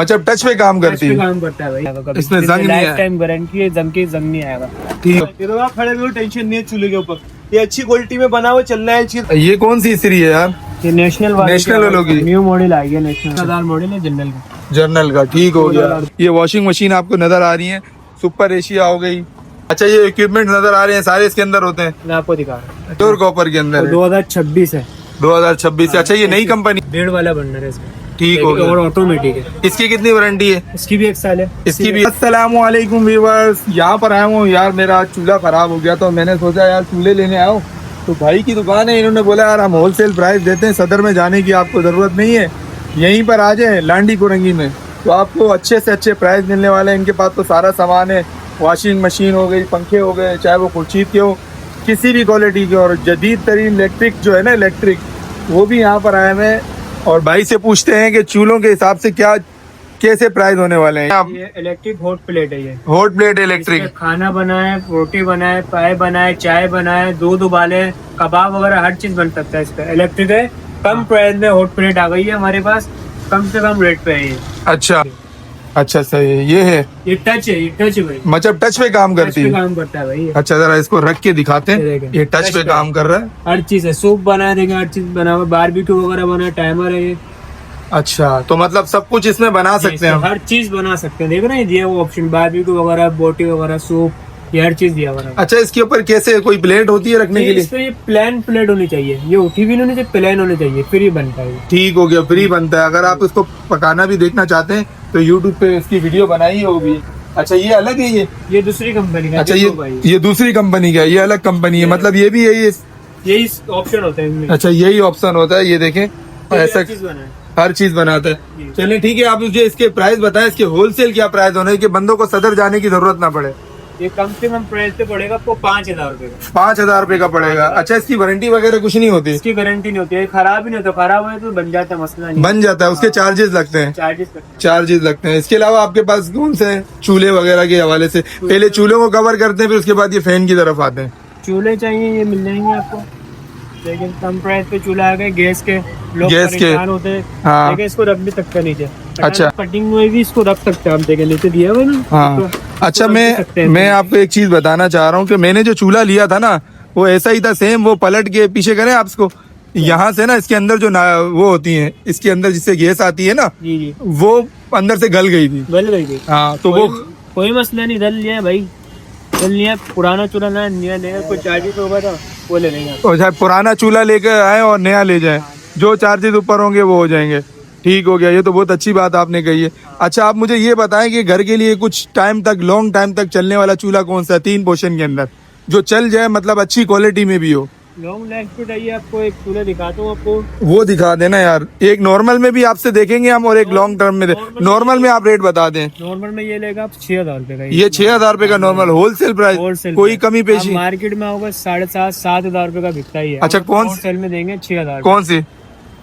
मतलब टच पे काम करती है, काम करता है भाई। इसमें जंग नहीं लाइफ है। टाइम गारंटी है, जंग नहीं आएगा। ठीक ये तो आप खड़े हुए टेंशन नहीं है चूल्हे के ऊपर, ये अच्छी क्वालिटी में बना हुआ चल रहा है चीज। ये कौन सी इस्त्री है यार? ये नेशनल वालों की न्यू मॉडल आई है, नेशनल मॉडल है जनरल का। जर्नल का, ठीक हो गया। ये वॉशिंग मशीन आपको नजर आ रही है, सुपर एशिया हो गई। अच्छा, ये इक्विपमेंट नजर आ रहे हैं, सारे इसके अंदर होते हैं? मैं आपको दिखा रहा हूँ, प्योर कॉपर के अंदर है। 2026 है। 2026 से। अच्छा, ये नई कंपनी, 1.5 वाला बर्नर है इसमें। ठीक हो गया। और ऑटोमेटिक है। इसकी कितनी वारंटी है? इसकी भी 1 साल है। इसकी भी। अस्सलामुअलैकुम व्यूअर्स, यहाँ पर आया हूँ यार, मेरा चूल्हा खराब हो गया तो मैंने सोचा यार चूल्हे लेने आओ। तो भाई की दुकान है, इन्होंने बोला यार हम होलसेल प्राइस देते हैं, सदर में जाने की आपको जरूरत नहीं है, यहीं पर आ जाए लांडी कुरंगी में, तो आपको अच्छे से अच्छे प्राइस मिलने वाले हैं। इनके पास तो सारा सामान है, वॉशिंग मशीन हो गई, पंखे हो गए, चाहे वो खुर्शीद के हो, किसी भी क्वालिटी के, और जदीद तरीन इलेक्ट्रिक जो है ना, इलेक्ट्रिक, वो भी यहाँ पर आए हैं। और भाई से पूछते हैं कि चूल्हों के हिसाब से क्या कैसे प्राइस होने वाले हैं। ये इलेक्ट्रिक हॉट प्लेट है। ये हॉट प्लेट इलेक्ट्रिक, खाना बनाए, रोटी बनाए, पाए बनाए, चाय बनाए, दूध उबाले, कबाब वगैरह हर चीज बन सकता है इसका। इलेक्ट्रिक है, कम प्राइस में हॉट प्लेट आ गई है हमारे पास, कम से कम रेट पे है ये। अच्छा अच्छा, सही है। ये है, ये टच है, ये टच है भाई, मतलब टच पे काम करती है। काम करता है भाई ये। अच्छा, जरा इसको रख के दिखाते हैं। ये देखें, ये टच पे काम कर रहा है। हर चीज है, सूप बना देंगे, हर चीज बना हुआ, बारबेक्यू वगैरह बना, टाइमर है ये। अच्छा, तो मतलब सब कुछ इसमें बना सकते हैं हम? हर चीज बना सकते हैं। देखो ना, ये दिया वो ऑप्शन, बारबेक्यू वगैरह, बोटी वगैरह, सूप, ये हर चीज दिया हुआ है। अच्छा, इसके ऊपर कैसे कोई प्लेट होती है रखने के लिए? इसमें ये प्लेन प्लेट होनी चाहिए, ये उठी भी नहीं होनी चाहिए, प्लेन होनी चाहिए, फिर ही बनता है। ठीक हो गया, फ्री बनता है। अगर आप इसको पकाना भी देखना चाहते हैं तो यूट्यूब पे इसकी वीडियो बनाई होगी। अच्छा, ये अलग है, ये दूसरी कंपनी का। अच्छा, ये दूसरी कंपनी का, ये अलग कंपनी है, मतलब ये भी यही ऑप्शन होता है इसमें। अच्छा, यही ऑप्शन होता है। ये देखें, ऐसा चीज बना है, हर चीज बनाता है। चलिए ठीक है, आप मुझे इसके प्राइस बताएं, इसके होलसेल क्या प्राइस होने कि बंदों को सदर जाने की जरूरत ना पड़े। ये कम से कम प्राइस पे पड़ेगा आपको 5,000 रुपए का। 5,000 रुपए का पड़ेगा। अच्छा, इसकी वारंटी वगैरह कुछ नहीं होती? इसकी गारंटी नहीं होती है, खराब ही नहीं होता, खराब हो तो बन जाता है, मसला नहीं। बन जाता है, उसके चार्जेस लगते हैं? चार्जेस लगते हैं। इसके अलावा आपके पास कौन से चूल्हे वगैरह के हवाले से? पहले चूल्हों को कवर करते हैं, फिर उसके बाद ये फैन की तरफ आते हैं। चूल्हे चाहिए, ये मिल जाएंगे आपको, लेकिन कम प्राइस पे चूल्हा आ गए। गैस के लोग गैस के परेशान होते हैं। हाँ। देखिए, इसको रख भी सकते हैं नीचे। अच्छा, कटिंग में भी इसको रख सकते हैं हम, देखिए नीचे दिया हुआ है ना। हाँ। तो अच्छा, रख भी सकते हैं। मैं आपको एक चीज बताना चाह रहा हूँ कि मैंने जो चूल्हा लिया था ना, वो ऐसा ही था सेम। वो पलट के पीछे करें आप इसको, यहाँ से ना इसके अंदर जो वो होती है, इसके अंदर जिससे गैस आती है ना, जी, वो अंदर से गल गई थी। गल गई थी। हाँ, तो वो कोई मसला नहीं, गल लिया भाई, गल लिया। पुराना चूल्हा ना नया कोई चार्जेस होगा तो वो ले लेंगे। तो चाहे पुराना चूल्हा लेकर आए और नया ले जाए, जो चार्जेस ऊपर होंगे वो हो जाएंगे। ठीक हो गया, ये तो बहुत अच्छी बात आपने कही है। अच्छा, आप मुझे ये बताएं कि घर के लिए कुछ टाइम तक, लॉन्ग टाइम तक चलने वाला चूल्हा कौन सा है 3 पोर्शन के अंदर, जो चल जाए, मतलब अच्छी क्वालिटी में भी हो? लॉन्ग लाइफ पे चाहिए आपको, एक चूल्हा दिखाता हूँ आपको। वो दिखा देना यार। एक नॉर्मल में भी आपसे देखेंगे हम, और एक लॉन्ग टर्म में नॉर्मल में आप रेट बता दें। नॉर्मल में ये लेगा आप 6,000 रुपए का। ये 6,000 रुपए का नॉर्मल होलसेल प्राइस, कोई कमी पेशी? मार्केट में होगा 7,500-7,000 रुपए का बिकता ही है। अच्छा, कौन होलसेल में देंगे 6,000। कौन सी?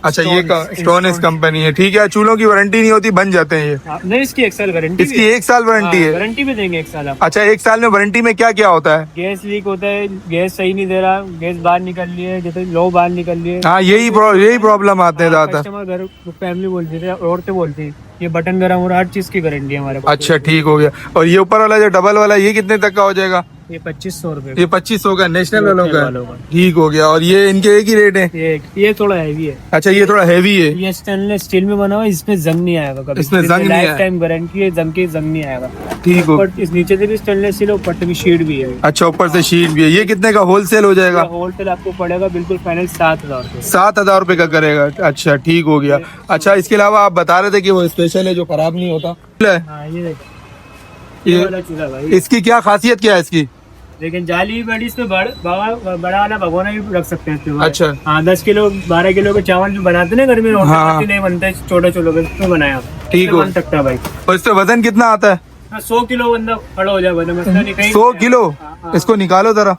अच्छा, ये स्टोनेस कंपनी है, ठीक है। चूल्हों की वारंटी नहीं होती, बन जाते हैं ये? नहीं, इसकी 1 साल गारंटी। इसकी 1 साल वारंटी है? गारंटी भी देंगे 1 साल आप। अच्छा, 1 साल में वारंटी में क्या क्या होता है? गैस लीक होता है, गैस सही नहीं दे रहा, गैस बाहर निकल रही है, जैसे लो बाहर निकल रही है। हाँ, यही प्रॉब्लम आते हैं ज्यादा। कस्टमर घर फैमिली बोलती है, औरतें बोलती है, ये बटन गर्म हो रहा, हर चीज की गारंटी है हमारे पास। अच्छा, ठीक हो गया। और ये ऊपर वाला जो डबल वाला, ये कितने तक का हो जाएगा? ये 2,500 रुपए। ये 2,500 का नेशनल वालों का, ठीक हो गया। और ये इनके एक ही रेट है? ये थोड़ा हैवी है। अच्छा, ये थोड़ा हैवी है। ये स्टेनलेस स्टील में बना हुआ है, इसमें जंग नहीं आएगा कभी। इसमें जंग नहीं लाइफ टाइम गारंटी है, जंग नहीं आएगा। ठीक हो। इस नीचे से भी स्टेनलेस स्टील, ऊपर से भी शीट भी है। अच्छा, ऊपर से शीट भी है। ये कितने का होलसेल हो जाएगा? होलसेल आपको पड़ेगा बिल्कुल फाइनल 7,000 रुपए। 7,000 रुपए का करेगा। अच्छा, ठीक हो गया। अच्छा, इसके अलावा आप बता रहे थे कि वो स्पेशल है जो खराब नहीं होता। हाँ, ये वाला चूल्हा भाई। इसकी क्या खासियत क्या है इसकी? लेकिन जाली बड़ी, इसमें बड़ा वाला भगोना भी रख सकते हैं इसमें। अच्छा, हाँ, 10 किलो 12 किलो के चावल जो बनाते हैं ना घर में, हाँ। नहीं बनता, छोटे छोटे इसमें बनाया। ठीक हो। बन सकता है भाई। और इससे वजन कितना आता है? 100 किलो बंदा खड़ा हो जाए, मसला नहीं। 100 किलो? इसको निकालो जरा,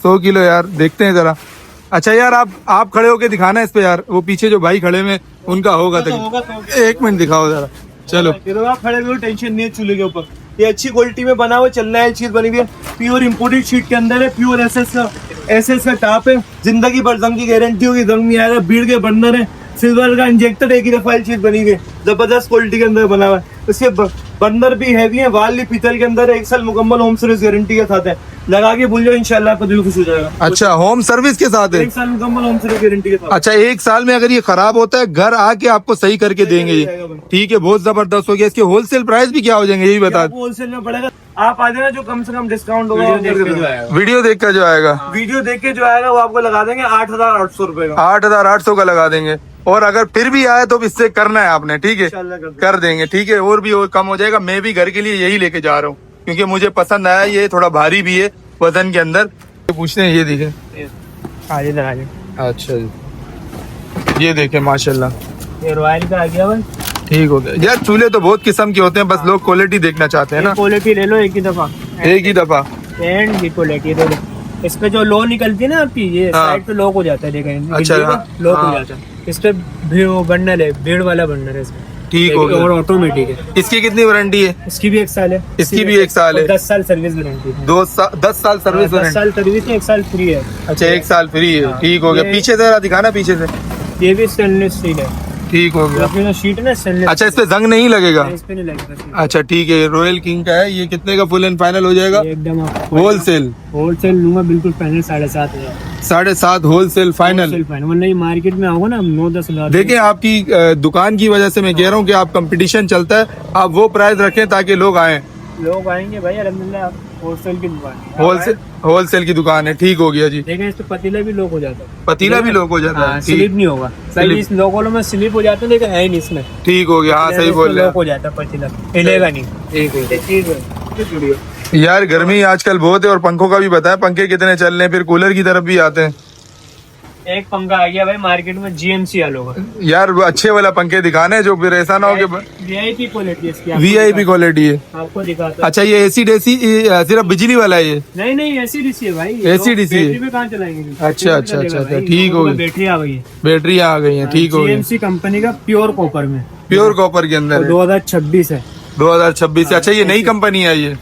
100 किलो यार, देखते हैं जरा। अच्छा यार, आप खड़े होके दिखाना इस पे यार, वो पीछे जो भाई खड़े में उनका होगा तो 1 मिनट दिखाओ जरा। चलो, आप खड़े हुए टेंशन नहीं है चूल्हे के ऊपर, ये अच्छी क्वालिटी में बना हुआ चल रहा है, चीज बनी हुई है, प्योर इम्पोर्टेड शीट के अंदर है, प्योर एसएस का टाप है, जिंदगी भर जंग की गारंटी होगी, जंग नहीं आएगा। बीड़ के बर्नर है, सिल्वर का इंजेक्टर एक ही रफाइल चीज बनी हुई है, जबरदस्त क्वालिटी के अंदर बना हुआ है। इसके बर्नर भी हैवी है, वाल भी पीतल के अंदर है, 1 साल मुकम्मल होम सर्विस गारंटी के साथ है। लगा के भूल जाओ, इंशाल्लाह आपका दिल खुश हो जाएगा। अच्छा, होम सर्विस के साथ है। 1 साल मुकम्मल होम सर्विस गारंटी के साथ। अच्छा, 1 साल में अगर ये खराब होता है घर आके आपको सही करके देंगे ये। ठीक है, बहुत जबरदस्त हो गया। इसके होलसेल प्राइस भी क्या हो जाएंगे ये भी बता। होलसेल में पड़ेगा, आप आ जाना, जो कम से कम डिस्काउंट होगा वीडियो देख कर जो आएगा, वीडियो देख के जो आएगा वो आपको लगा देंगे 8,800 रुपए का। 8,800 का लगा देंगे। और अगर फिर भी आए तो इससे करना है आपने, ठीक है, इंशाल्लाह कर देंगे। ठीक है, और भी और कम हो जाएगा। मैं भी घर के लिए यही लेके जा रहा हूँ क्योंकि मुझे पसंद आया। ये थोड़ा भारी भी है वजन के अंदर। पूछते हैं, ये देखें। अच्छा जी, ये देखें माशाल्लाह, ये रॉयल का आ गया भाई। ठीक हो गया यार। चूल्हे तो बहुत किस्म के होते हैं, बस लोग क्वालिटी देखना चाहते हैं ना। क्वालिटी ले लो एक ही दफा, एक ही दफा। एंड की क्वालिटी दे दो। इस पे जो लो निकलती है ना आपकी, ये हाँ। साइड पे लॉक हो जाता है, देखें। अच्छा, लॉक हाँ। हो जाता है। इस पे भीड़ बंडल है, भीड़ वाला बंडल है इसमें। ठीक हो गया। और ऑटोमेटिक है। इसकी कितनी वारंटी है? इसकी भी 1 साल है। इसकी भी 1 साल है। 10 साल सर्विस गारंटी है। 10 साल सर्विस 10 वारंटी। साल सर्विस है, 1 साल फ्री है। अच्छा, 1 साल फ्री है। हाँ। ठीक हो गया। ये- पीछे जरा दिखाना, पीछे से। ये भी स्टेनलेस स्टील है। ठीक हो गया। अपनी जो शीट है ना स्टेनलेस। अच्छा, इस पे जंग नहीं लगेगा? इस पे नहीं लगेगा। अच्छा ठीक है। रॉयल किंग का है। ये कितने का फुल एंड फाइनल हो जाएगा? ये एकदम होलसेल लूंगा बिल्कुल फाइनल 7,500। 7.5 wholesale final. वरना ये मार्केट में आओगे ना 9-10 हजार। देखिए, आपकी दुकान की वजह से मैं कह रहा हूँ कि आप कंपटीशन चलता है, आप वो प्राइस रखें ताकि लोग आए। लोग आएंगे भाई, अल्हम्दुलिल्लाह होलसेल की दुकान है। होलसेल की दुकान है। ठीक हो गया जी। देखें, इस पे पतीला भी लॉक हो जाता है। पतीला भी लोग हो जाता है। स्लिप ठीक नहीं होगा। स्लिप। इस लोगों में स्लिप हो जाता है, लेकिन है ही नहीं इसमें। ठीक हो गया। हाँ, सही बोल रहे लॉक हो जाता है पतीला, हिलेगा नहीं। हैं। ये चीज है। यार गर्मी आजकल बहुत है, और पंखों का भी बताया, पंखे कितने चल रहे हैं। फिर कूलर की तरफ भी आते हैं। एक पंखा आ गया भाई मार्केट में, GMC वालों का। यार वो अच्छे वाला पंखे दिखाने हैं, जो फिर ऐसा ना हो कि VIP क्वालिटी है इसकी। VIP क्वालिटी है। आपको दिखाता हूं। अच्छा, ये AC DC सिर्फ बिजली वाला है ये? नहीं ऐसी डीसी है भाई। AC DC है। बैटरी पे कहाँ चलाएंगे? अच्छा, अच्छा, अच्छा, अच्छा, ठीक हो गया। बैटरी आ गई है। बैटरी आ गई है। ठीक हो गया। GMC कंपनी का प्योर कॉपर में, प्योर कॉपर के अंदर है। 2026 है। 2026 से। अच्छा, ये नई कंपनी है ये?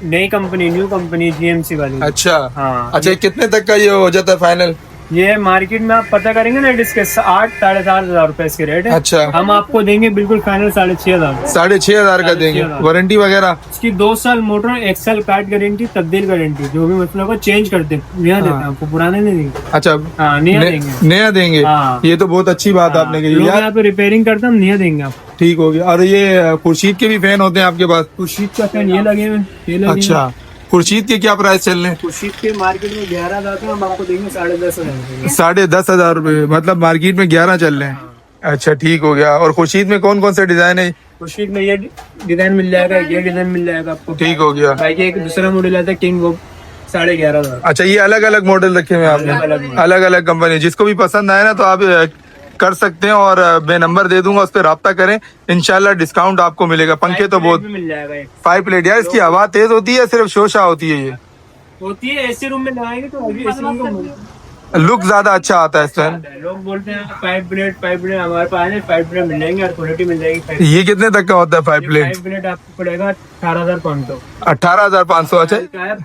नई कंपनी, न्यू कंपनी GMC वाली। अच्छा। हाँ। अच्छा, ये कितने तक का ये हो जाता है फाइनल? ये मार्केट में आप पता करेंगे ना, इसके 8-7,500 रुपए इसके रेट है। अच्छा। हम आपको देंगे बिल्कुल फाइनल 6,500। 6,500 का देंगे। 6,500 वारंटी वगैरह? इसकी 2 साल मोटर, 1 साल कार्ड गारंटी, तब्दील गारंटी, जो भी मतलब को चेंज करते नया देते हैं आपको, पुराने नहीं देंगे। अच्छा, हाँ, नया देंगे। नया देंगे। हाँ। ये तो बहुत अच्छी बात आपने कही लोग यार। यहाँ पे रिपेयरिंग करते हैं, हम नया देंगे आपको। ठीक हो गया। और ये खुर्शीद के भी फैन होते हैं आपके पास? खुर्शीद का फैन ये लगे हुए हैं, ये लगे हुए हैं। अच्छा, खुर्शीद के क्या प्राइस चल रहे हैं? खुर्शीद के मार्केट में 11 आते हैं, हम आपको देंगे 10,500। 10,500 रुपए, मतलब मार्केट में 11 चल रहे हैं। अच्छा, ठीक हो गया। और खुर्शीद में कौन कौन से डिजाइन है? खुर्शीद में ये डिजाइन मिल जाएगा, ये डिजाइन मिल जाएगा आपको। ठीक हो गया। भाई एक दूसरा मॉडल आता है किंग, वो 11,500। अच्छा, ये अलग अलग मॉडल रखे हुए हैं आपने? अलग-अलग। अलग अलग कंपनी। जिसको भी पसंद आए ना तो आप कर सकते हैं, और मैं नंबर दे दूंगा, उस पर रब्ता करें, इंशाल्लाह डिस्काउंट आपको मिलेगा। पंखे तो बहुत। मिल जाएगा एक। 5 प्लेट। यार इसकी हवा तेज होती है, सिर्फ शोशा होती है? ये होती है ऐसे रूम में लगाएंगे तो अभी ऐसे रूम का लुक ज्यादा अच्छा आता है इसका। लोग बोलते हैं 5 प्लेट हमारे पास है, 5 प्लेट मिल जाएंगे और क्वालिटी मिल जाएगी। 5 ये कितने तक का होता है 5 प्लेट? प्लेट आपको पड़ेगा 18,500। 18,500। अच्छा।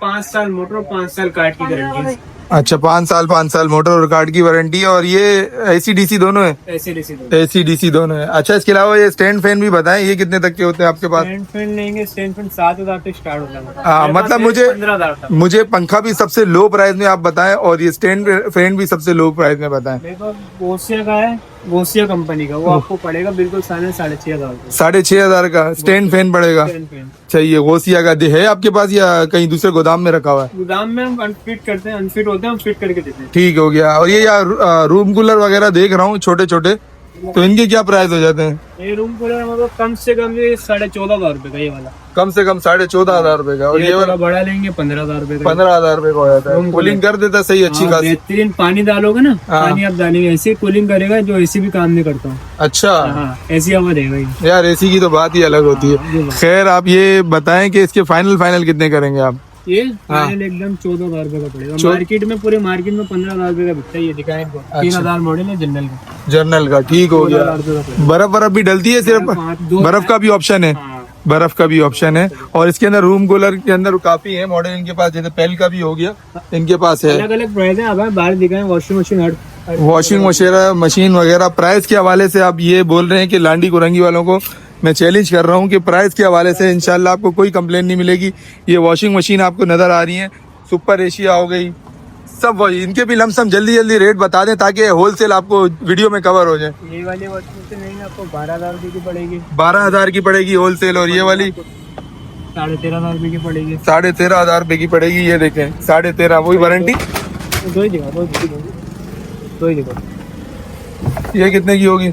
5 साल मोटर, 5 साल कार्ड की गारंटी। अच्छा, 5 साल मोटर और कार्ड की वारंटी है। और ये AC DC दोनों है? ऐसे डीसी AC DC दोनों है। अच्छा, इसके अलावा ये स्टैंड फैन भी बताएं, ये कितने तक के होते हैं आपके पास? स्टैंड फैन लेंगे, स्टैंड फैन 7,000 से स्टार्ट होता है। हाँ, मतलब मुझे 15,000 तक। मुझे पंखा भी सबसे लो प्राइस में आप बताएं, और ये स्टैंड फैन भी सबसे लो प्राइस में बताएं। मेरे पास गोसिया का है, गोसिया कंपनी का, वो आपको पड़ेगा बिल्कुल 6,500। 6,500 का स्टैंड फैन पड़ेगा। स्टैंड फैन चाहिए गोसिया का है आपके पास, या कहीं दूसरे गोदाम में रखा हुआ है? गोदाम में हम अनफिट करते हैं, अनफिट होते हैं, हम फिट करके देते हैं। ठीक हो गया। और ये यार रूम कूलर वगैरह देख रहा हूँ छोटे छोटे, तो इनके क्या प्राइस हो जाते हैं? ये रूम कूलर मतलब कम से कम ये 14,500 रुपए का, ये वाला कम से कम 14,500 रुपए का। और ये थोड़ा वाला बड़ा लेंगे 15,000 रुपए का। 15,000 रुपए का हो जाता है। रूम कूलिंग कर देता है सही, अच्छी हाँ, खासी। बेहतरीन पानी डालोगे ना, हाँ। पानी आप डालेंगे ऐसे कूलिंग करेगा, जो एसी भी काम नहीं करता हूँ। अच्छा। हाँ, ऐसी हवा देगा ये। यार AC की तो बात ही अलग होती है। खैर, आप ये बताएं कि इसके फाइनल कितने करेंगे आप? ये हाँ। फाइनल एकदम 14,000 रुपए का पड़ेगा। चौ- मार्केट में, पूरे मार्केट में 15,000 रुपए का बिकता है। ये दिखाएं इनको, 3,000 मॉडल है जनरल का। जर्नल का। ठीक हो गया। 14,000 रुपए का पड़ेगा। बर्फ भी डलती है सिर्फ? बर्फ का भी ऑप्शन है? हाँ। बर्फ का भी ऑप्शन है। और इसके अंदर रूम कूलर के अंदर काफी है मॉडल इनके पास, जैसे पेल का भी हो गया, इनके पास है। अलग अलग प्राइस है। अब बाहर दिखाएं, वॉशिंग मशीन वॉशिंग मशीन वगैरह प्राइस के हवाले से आप ये बोल रहे हैं कि लांडी कुरंगी वालों को मैं चैलेंज कर रहा हूँ कि प्राइस के हवाले से इंशाल्लाह आपको कोई कंप्लेन नहीं मिलेगी। ये वॉशिंग मशीन आपको नज़र आ रही है, सुपर एशिया हो गई, सब इनके भी लमसम जल्दी जल्दी रेट बता दें ताकि होलसेल आपको वीडियो में कवर हो जाए। ये वाली वॉशिंग मशीन नहीं आपको 12,000 रुपये की पड़ेगी। 12,000 की पड़ेगी होलसेल, और ये वाली 13,500 रुपये की पड़ेगी। 13,500 रुपये की पड़ेगी। ये देखें 13,500, वही वारंटी। दो ही दिखा। ये कितने की होगी?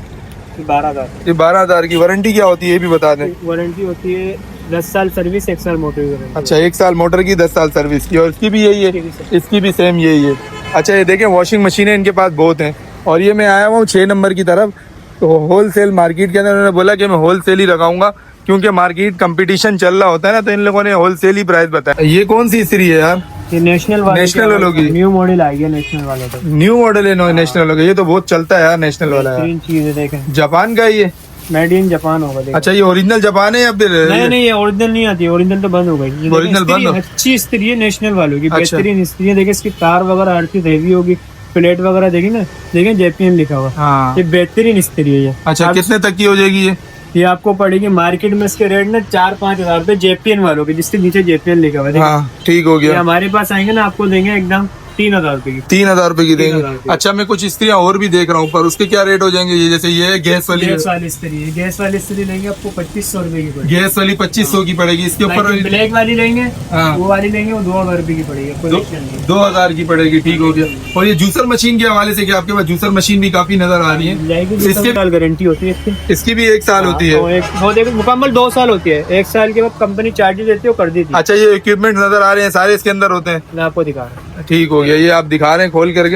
12,000। ये 12,000 की। वारंटी क्या होती है ये भी बता दें। वारंटी होती है 10 साल सर्विस, 1 साल मोटर की वारंटी। अच्छा, 1 साल मोटर की, 10 साल सर्विस की, और इसकी भी यही है? इसकी भी सेम यही है। अच्छा, ये देखें वॉशिंग मशीनें इनके पास बहुत हैं। और ये मैं आया हुआ 6 नंबर की तरफ, तो होलसेल मार्केट के अंदर उन्होंने बोला कि मैं होलसेल ही लगाऊंगा क्योंकि मार्केट कंपटीशन चल रहा होता है ना, तो इन लोगों ने होलसेल ही प्राइस बताया। ये कौन सी इस्त्री है यार? ये नेशनल वालों की न्यू मॉडल आई है, नेशनल वालों का। न्यू मॉडल है नेशनल वालों का। ये तो बहुत चलता है यार नेशनल वाला यार। तीन चीजें देखें, जापान का है ये? मेड इन जापान होगा। देखें। अच्छा, ये ओरिजिनल जापान है या फिर? नहीं, ये ओरिजिनल नहीं आती, ओरिजिनल तो बंद हो गई। ओरिजिनल बंद हो? अच्छी इस्त्री है नेशनल वालों की, अच्छा। बेहतरीन इस्त्री है। देखिए इसकी तार वगैरह हर चीज हेवी होगी, प्लेट वगैरह देखिए ना, देखिए जेपीएन लिखा हुआ। हाँ। ये बेहतरीन इस्त्री है ये। अच्छा, कितने तक की हो जाएगी ये? ये आपको पड़ेगी मार्केट में इसके रेट ना 4-5 हजार रुपए जेपीएन वालों के, जिसके नीचे जेपीएन लिखा हुआ है। देखिए। हाँ, ठीक हो ये गया। हमारे पास आएंगे ना, आपको देंगे एकदम 3,000 रुपए की। 3,000 रुपए की 3,000 देंगे। रुपए। अच्छा, मैं कुछ इस्त्रियाँ और भी देख रहा हूँ, पर उसके क्या रेट हो जाएंगे? ये जैसे ये गैस वाली इस्त्री है, गैस वाली इस्त्री लेंगे आपको 2,500 रुपए की पड़ेगी। गैस वाली 2,500 की पड़ेगी। इसके ऊपर ब्लैक वाली लेंगे, हाँ। वो वाली लेंगे, वो 2,000 रुपए की पड़ेगी। कोई टेंशन नहीं। 2,000 की पड़ेगी। ठीक हो गया। और ये जूसर मशीन के हवाले से क्या आपके पास जूसर मशीन भी काफी नजर आ रही है? इसकी गारंटी होती है इसकी। इसकी भी 1 साल होती है? वो देखो मुकम्मल 2 साल होती है। 1 साल के बाद कंपनी चार्जेस देती है, वो कर देती है। अच्छा, ये इक्विपमेंट नजर आ रहे हैं सारे इसके अंदर होते हैं? मैं आपको दिखा रहा हूँ। ठीक हो गया। ये आप दिखा रहे हैं खोल करके?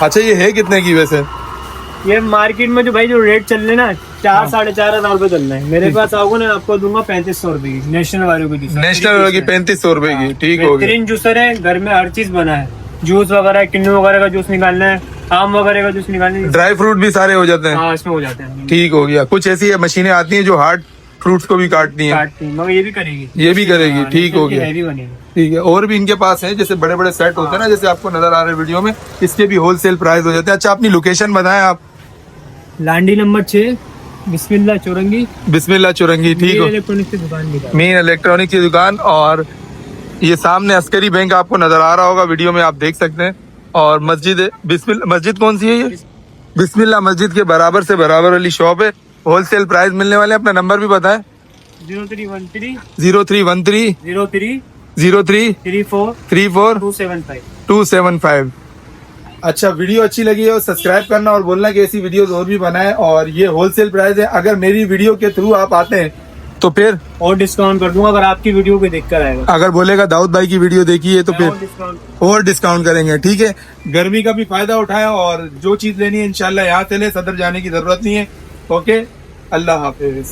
अच्छा, ये है कितने की वैसे? ये मार्केट में जो भाई जो रेट चल रहे हैं ना, 4-4,500 रुपए चल रहे हैं। मेरे पास आओगे ना, आपको दूंगा 3,500 रुपए की, नेशनल वालों की। नेशनल वालों की 3,500 रुपए की। ठीक हो गया। बेहतरीन जूसर है, घर में हर चीज बना है। जूस वगैरह, किन्नू वगैरह का जूस निकालना है, आम वगैरह का जूस निकालना है, ड्राई फ्रूट भी सारे हो जाते हैं? हाँ, इसमें हो जाते हैं। ठीक हो गया। कुछ ऐसी मशीनें आती हैं जो हार्ड फ्रूट्स को भी काटती हैं? काटती हैं, मगर ये भी करेगी। ये भी करेगी। ठीक हो गया। हैवी बनेगी। ठीक है। और भी इनके पास है, जैसे बड़े बड़े सेट होते हैं ना, जैसे आपको नजर आ रहे हैं वीडियो में, इसके भी होलसेल प्राइस हो जाते हैं। अच्छा, अपनी लोकेशन बताएं आप। लांडी नंबर 6, बिस्मिल्लाह चौरंगी। बिस्मिल्लाह चौरंगी। ठीक हो। इलेक्ट्रॉनिक की दुकान भी है। मेन इलेक्ट्रॉनिक की दुकान, और ये सामने अस्करी बैंक आपको नजर आ रहा होगा, वीडियो में आप देख सकते हैं। और मस्जिद है बिस्मिल्लाह। मस्जिद कौन सी है ये? बिस्मिल्लाह मस्जिद के बराबर से बराबर वाली शॉप है। होलसेल प्राइस मिलने वाले हैं। अपना नंबर भी बताएं। 0313 0313 03 03 34 34 275। 275। अच्छा, वीडियो अच्छी लगी है और सब्सक्राइब करना और बोलना कि ऐसी वीडियोस और भी बनाएं। और ये होलसेल प्राइस है। अगर मेरी वीडियो के थ्रू आप आते हैं तो फिर और डिस्काउंट कर दूंगा, अगर आपकी वीडियो को देखकर आएगा। अगर बोलेगा दाऊद भाई की वीडियो देखी है तो फिर डिस्काउंट और डिस्काउंट करेंगे। ठीक है। गर्मी का भी फायदा उठाएं और जो चीज लेनी है इंशाल्लाह यहाँ से ले, सदर जाने की जरूरत नहीं है। ओके, अल्लाह हाफिज।